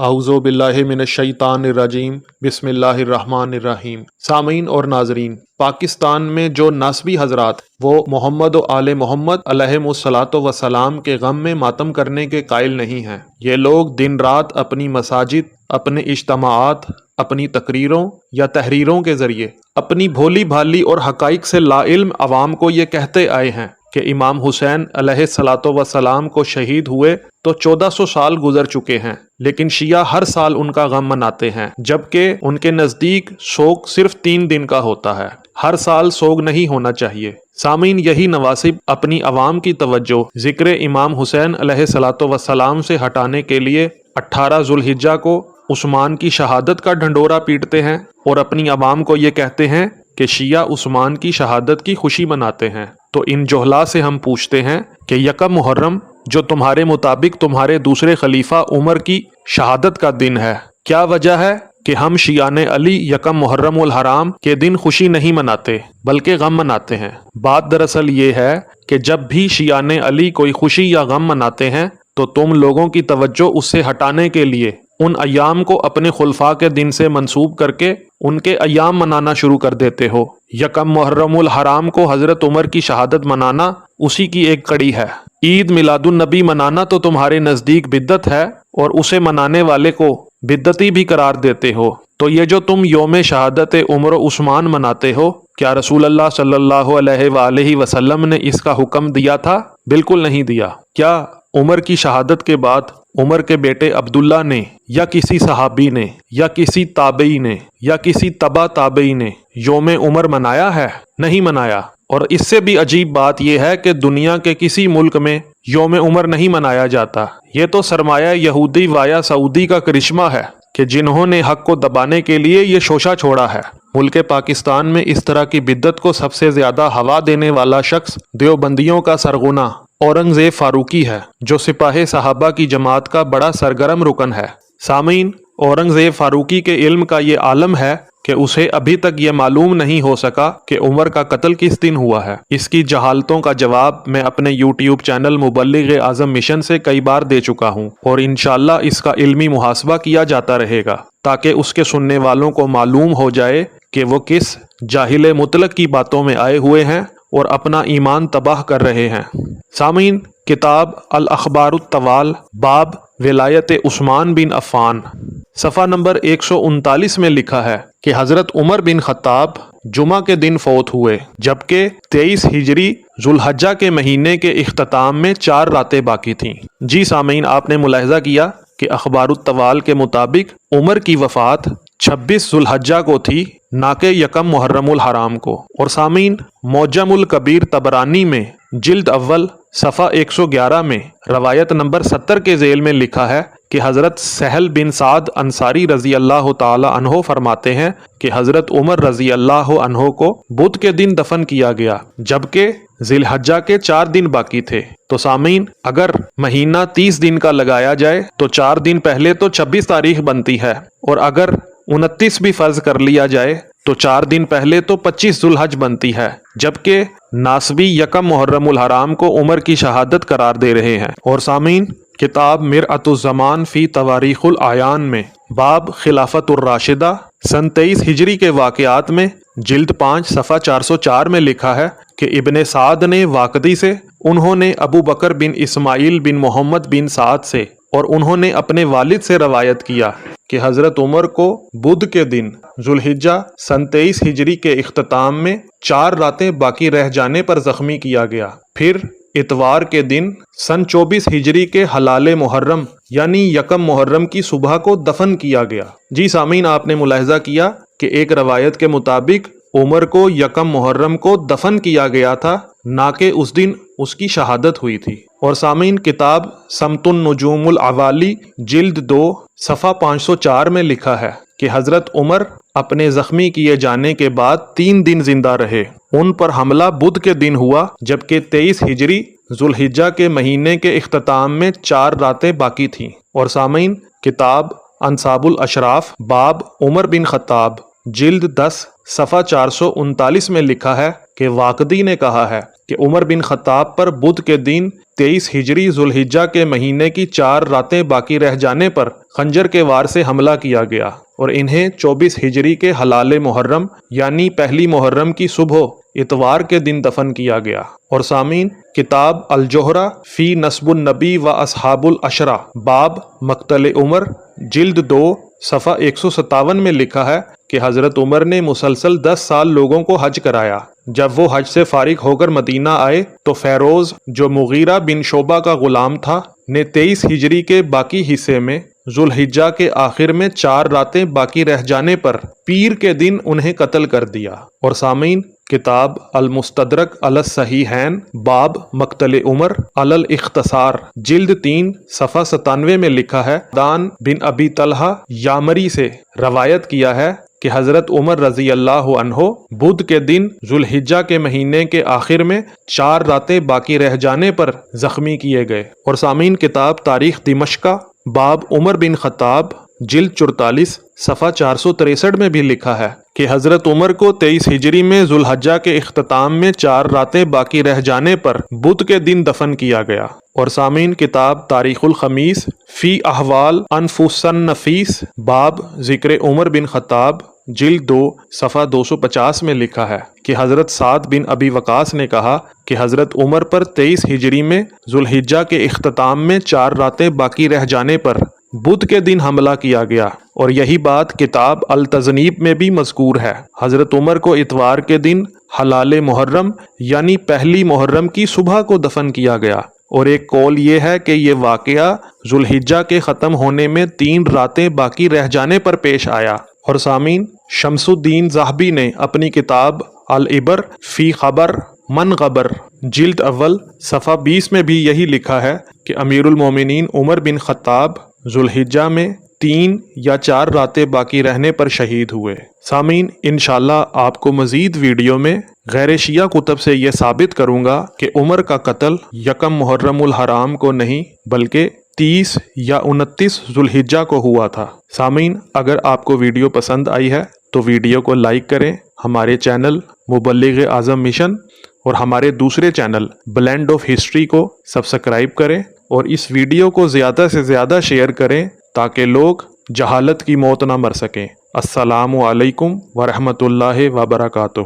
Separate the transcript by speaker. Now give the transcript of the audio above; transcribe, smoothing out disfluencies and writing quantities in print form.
Speaker 1: اعوذ باللہ من الشیطان الرجیم بسم اللہ الرحمن الرحیم۔ سامعین اور ناظرین، پاکستان میں جو نسبی حضرات وہ محمد و آل محمد علیہم الصلاۃ وسلام کے غم میں ماتم کرنے کے قائل نہیں ہیں، یہ لوگ دن رات اپنی مساجد، اپنے اجتماعات، اپنی تقریروں یا تحریروں کے ذریعے اپنی بھولی بھالی اور حقائق سے لا علم عوام کو یہ کہتے آئے ہیں کہ امام حسین علیہ الصلاۃ وسلام کو شہید ہوئے تو 1400 سال گزر چکے ہیں، لیکن شیعہ ہر سال ان کا غم مناتے ہیں، جبکہ ان کے نزدیک سوگ صرف 3 دن کا ہوتا ہے۔ ہر سال سوگ نہیں ہونا چاہیے۔ سامعین، یہی نواسب اپنی عوام کی توجہ ذکر امام حسین علیہ الصلاۃ وسلام سے ہٹانے کے لیے 18 ذوالحجہ کو عثمان کی شہادت کا ڈھنڈورا پیٹتے ہیں اور اپنی عوام کو یہ کہتے ہیں کہ شیعہ عثمان کی شہادت کی خوشی مناتے ہیں۔ تو ان جہلا سے ہم پوچھتے ہیں کہ یکم محرم جو تمہارے مطابق تمہارے دوسرے خلیفہ عمر کی شہادت کا دن ہے، کیا وجہ ہے کہ ہم شیعان علی یکم محرم الحرام کے دن خوشی نہیں مناتے بلکہ غم مناتے ہیں؟ بات دراصل یہ ہے کہ جب بھی شیعان علی کوئی خوشی یا غم مناتے ہیں تو تم لوگوں کی توجہ اس سے ہٹانے کے لیے ان ایام کو اپنے خلفاء کے دن سے منسوب کر کے ان کے ایام منانا شروع کر دیتے ہو۔ یکم محرم الحرام کو حضرت عمر کی شہادت منانا اسی کی ایک کڑی ہے۔ عید میلاد النبی منانا تو تمہارے نزدیک بدعت ہے اور اسے منانے والے کو بدعتی بھی قرار دیتے ہو۔ تو یہ جو تم یوم شہادت عمر و عثمان مناتے ہو، کیا رسول اللہ صلی اللہ علیہ وآلہ وسلم نے اس کا حکم دیا تھا؟ بالکل نہیں دیا۔ کیا عمر کی شہادت کے بعد عمر کے بیٹے عبداللہ نے یا کسی صحابی نے یا کسی تابعی نے یا کسی تبع تابعی نے یوم عمر منایا ہے؟ نہیں منایا۔ اور اس سے بھی عجیب بات یہ ہے کہ دنیا کے کسی ملک میں یوم عمر نہیں منایا جاتا۔ یہ تو سرمایہ یہودی وایا سعودی کا کرشمہ ہے کہ جنہوں نے حق کو دبانے کے لیے یہ شوشہ چھوڑا ہے۔ ملک پاکستان میں اس طرح کی بدعت کو سب سے زیادہ ہوا دینے والا شخص دیوبندیوں کا سرغنہ اورنگزیب فاروقی ہے، جو سپاہ صحابہ کی جماعت کا بڑا سرگرم رکن ہے۔ سامعین، اورنگزیب فاروقی کے علم کا یہ عالم ہے کہ اسے ابھی تک یہ معلوم نہیں ہو سکا کہ عمر کا قتل کس دن ہوا ہے۔ اس کی جہالتوں کا جواب میں اپنے یوٹیوب چینل مبلغ اعظم مشن سے کئی بار دے چکا ہوں، اور انشاءاللہ اس کا علمی محاسبہ کیا جاتا رہے گا تاکہ اس کے سننے والوں کو معلوم ہو جائے کہ وہ کس جاہل مطلق کی باتوں میں آئے ہوئے ہیں اور اپنا ایمان تباہ کر رہے ہیں۔ سامعین، کتاب الاخبار الطوال باب ولایت عثمان بن عفان صفحہ نمبر 139 میں لکھا ہے کہ حضرت عمر بن خطاب جمعہ کے دن فوت ہوئے، جبکہ 23 ہجری ذوالحجہ کے مہینے کے اختتام میں 4 راتیں باقی تھیں۔ جی سامعین، آپ نے ملاحظہ کیا کہ اخبار الطوال کے مطابق عمر کی وفات 26 ذوالحجہ کو تھی، نہ کہ یکم محرم الحرام کو۔ اور سامعین، معجم الکبیر طبرانی میں جلد اول صفحہ 111 میں روایت نمبر 70 کے ذیل میں لکھا ہے کہ حضرت سہل بن سعد انصاری رضی اللہ تعالی عنہ فرماتے ہیں کہ حضرت عمر رضی اللہ عنہ کو بدھ کے دن دفن کیا گیا، جبکہ ذی الحجہ کے 4 دن باقی تھے۔ تو سامعین، اگر مہینہ 30 دن کا لگایا جائے تو 4 دن پہلے تو 26 تاریخ بنتی ہے، اور اگر 29 بھی فرض کر لیا جائے تو 4 دن پہلے تو 25 ذوالحج بنتی ہے، جبکہ ناسبی یکم محرم الحرام کو عمر کی شہادت قرار دے رہے ہیں۔ اور سامعین، کتاب مرآت الزمان فی تواریخ الاعیان میں باب خلافت الراشدہ سن 23 ہجری کے واقعات میں جلد 5 صفحہ 404 میں لکھا ہے کہ ابن سعد نے واقدی سے، انہوں نے ابو بکر بن اسماعیل بن محمد بن سعد سے، اور انہوں نے اپنے والد سے روایت کیا کہ حضرت عمر کو بدھ کے دن ذوالحجہ سن 23 ہجری کے اختتام میں 4 راتیں باقی رہ جانے پر زخمی کیا گیا، پھر اتوار کے دن سن 24 ہجری کے حلال محرم یعنی یکم محرم کی صبح کو دفن کیا گیا۔ جی سامعین، آپ نے ملاحظہ کیا کہ ایک روایت کے مطابق عمر کو یکم محرم کو دفن کیا گیا تھا، نہ کہ اس دن اس کی شہادت ہوئی تھی۔ اور سامعین، کتاب سمت النجوم العوالی جلد 2 صفحہ 504 میں لکھا ہے کہ حضرت عمر اپنے زخمی کیے جانے کے بعد 3 دن زندہ رہے۔ ان پر حملہ بدھ کے دن ہوا، جبکہ 23 ہجری ذوالحجہ کے مہینے کے اختتام میں 4 راتیں باقی تھیں۔ اور سامعین، کتاب انصاب الاشراف باب عمر بن خطاب جلد 10 صفحہ 439 میں لکھا ہے کہ واقدی نے کہا ہے کہ عمر بن خطاب پر بدھ کے دن 23 ہجری ذوالحجہ کے مہینے کی 4 راتیں باقی رہ جانے پر خنجر کے وار سے حملہ کیا گیا اور انہیں 24 ہجری کے ہلال محرم یعنی پہلی محرم کی صبح اتوار کے دن دفن کیا گیا۔ اور سامعین، کتاب الجوہرہ فی نسب النبی و اصحاب العشرہ باب مقتل عمر جلد 2 صفحہ 157 میں لکھا ہے کہ حضرت عمر نے مسلسل 10 سال لوگوں کو حج کرایا۔ جب وہ حج سے فارغ ہو کر مدینہ آئے تو فیروز جو مغیرہ بن شعبہ کا غلام تھا نے 23 ہجری کے باقی حصے میں ذوالحجہ کے آخر میں 4 راتیں باقی رہ جانے پر پیر کے دن انہیں قتل کر دیا۔ اور سامعین، کتاب المستدرک علی الصحیحین باب مقتل عمر علی الاختصار جلد 3 صفحہ 97 میں لکھا ہے، دان بن ابی طلحہ یامری سے روایت کیا ہے کہ حضرت عمر رضی اللہ عنہ بدھ کے دن ذوالحجہ کے مہینے کے آخر میں 4 راتیں باقی رہ جانے پر زخمی کیے گئے۔ اور سامعین، کتاب تاریخ دمشقہ باب عمر بن خطاب جلد 44 صفحہ 463 میں بھی لکھا ہے کہ حضرت عمر کو 23 ہجری میں ذوالحجہ کے اختتام میں 4 راتیں باقی رہ جانے پر بدھ کے دن دفن کیا گیا۔ اور سامعین، کتاب تاریخ الخمیس فی احوال انفس النفیس باب ذکر عمر بن خطاب جلد 2 صفحہ 250 میں لکھا ہے کہ حضرت سعد بن ابی وقاص نے کہا کہ حضرت عمر پر 23 ہجری میں ذوالحجہ کے اختتام میں 4 راتیں باقی رہ جانے پر بدھ کے دن حملہ کیا گیا، اور یہی بات کتاب التذنیب میں بھی مذکور ہے۔ حضرت عمر کو اتوار کے دن ہلال محرم یعنی پہلی محرم کی صبح کو دفن کیا گیا، اور ایک قول یہ ہے کہ یہ واقعہ ذوالحجہ کے ختم ہونے میں 3 راتیں باقی رہ جانے پر پیش آیا۔ اور سامعین، شمس الدین ذہبی نے اپنی کتاب العبر فی خبر من غبر جلد اول صفحہ 20 میں بھی یہی لکھا ہے کہ امیر المومنین عمر بن خطاب ذوالحجہ میں 3 یا 4 راتیں باقی رہنے پر شہید ہوئے۔ سامعین، انشاءاللہ آپ کو مزید ویڈیو میں غیر شیعہ کتب سے یہ ثابت کروں گا کہ عمر کا قتل یکم محرم الحرام کو نہیں بلکہ 30 یا 29 ذوالحجہ کو ہوا تھا۔ سامعین، اگر آپ کو ویڈیو پسند آئی ہے تو ویڈیو کو لائک کریں، ہمارے چینل مبلغ اعظم مشن اور ہمارے دوسرے چینل بلینڈ آف ہسٹری کو سبسکرائب کریں، اور اس ویڈیو کو زیادہ سے زیادہ شیئر کریں تاکہ لوگ جہالت کی موت نہ مر سکیں۔ السلام علیکم ورحمۃ اللہ وبرکاتہ۔